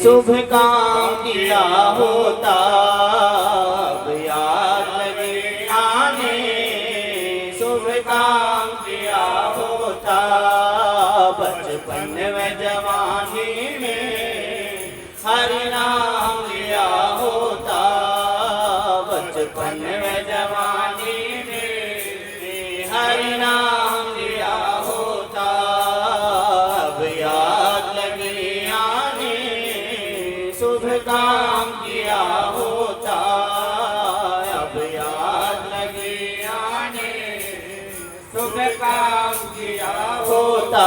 शुभ काम किया होता, अब याद लगे आने, शुभ काम किया होता। बचपन में जवानी में हरि नाम लिया होता, बचपन में जवानी में हरि नाम लिया होता। अब याद लगे आने, शुभ काम किया होता, अब याद लगे आने, शुभ काम किया होता।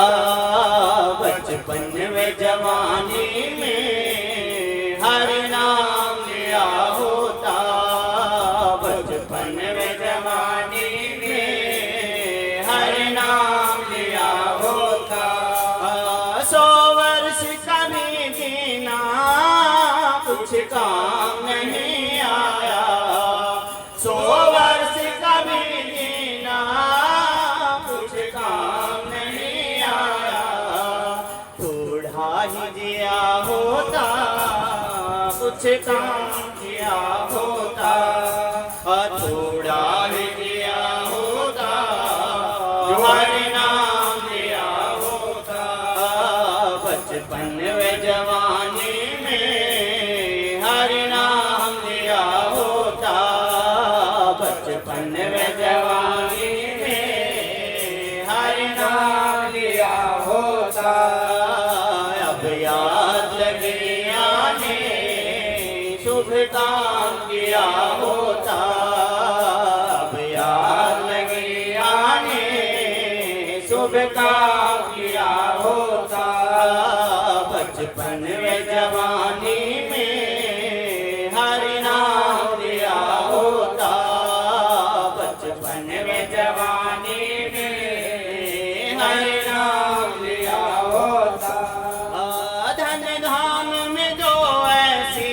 बचपन में जवानी में हरि नाम लिया होता, बचपन में जवानी में हरि नाम लिया होता। 100 वर्ष कभी जीना कुछ काम नहीं आया, 100 वर्ष कभी जीना कुछ काम नहीं आया। थोड़ा ही जिया होता, कुछ काम किया होता, थोड़ा ही जिया होता, हरि नाम लिया होता। बचपन में जवानी में हरि नाम लिया होता, बचपन में जवानी में हरि नाम लिया होता। अब याद लगे आने, शुभ काम किया होता, अब याद लगे आने, शुभ काम किया होता। बचपन में जवानी में हरि नाम लिया होता, बचपन में जवानी में हरि नाम लिया होता। धन धाम में जो ऐसी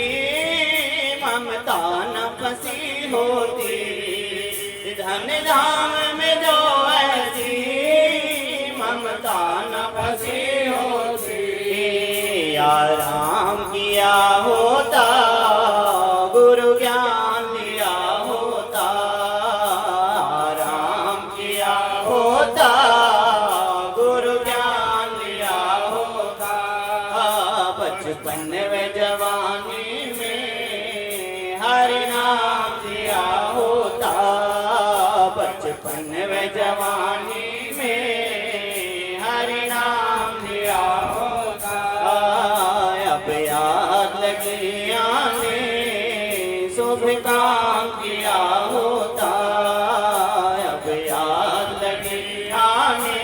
ममता न फंसी होती, धन धाम में जो ऐसी ममता न फंसी होती। आराम किया होता, गुरु ज्ञान लिया होता, आराम किया होता, गुरु ज्ञान लिया होता। बचपन में जवानी में हरि नाम लिया होता, बचपन में जवानी में हरि नाम लिया होता। अब याद लगे आने, शुभ काम किया होता, अब याद लगे आने,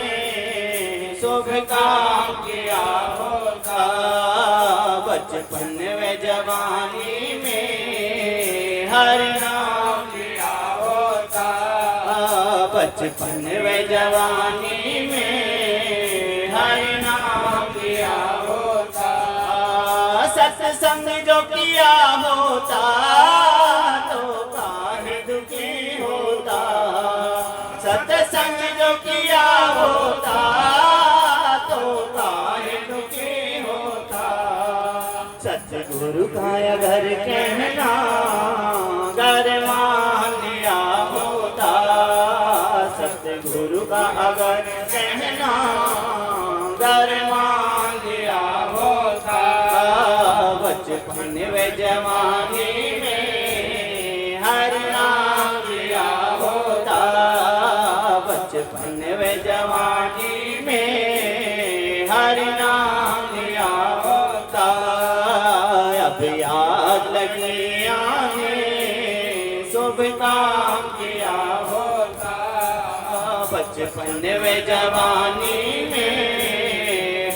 शुभ काम किया होता। बचपन में जवानी में हरि नाम लिया होता, बचपन में जवानी में हरि नाम लिया होता। सत्संग जो किया होता तो काहे दुखी होता, सत्संग जो किया होता तो काहे दुखी होता। सतगुरु का अगर कहना घर मान लिया होता, सतगुरु का अगर कहना घर मान लिया होता। बचपन में जवानी में हरि नाम लिया होता, बचपन में जवानी में हरि नाम लिया होता। अब याद लगे आने, शुभ काम किया होता, बचपन में जवानी में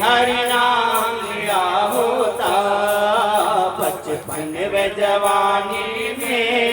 हरि नाम लिया होता, बचपन में जवानी में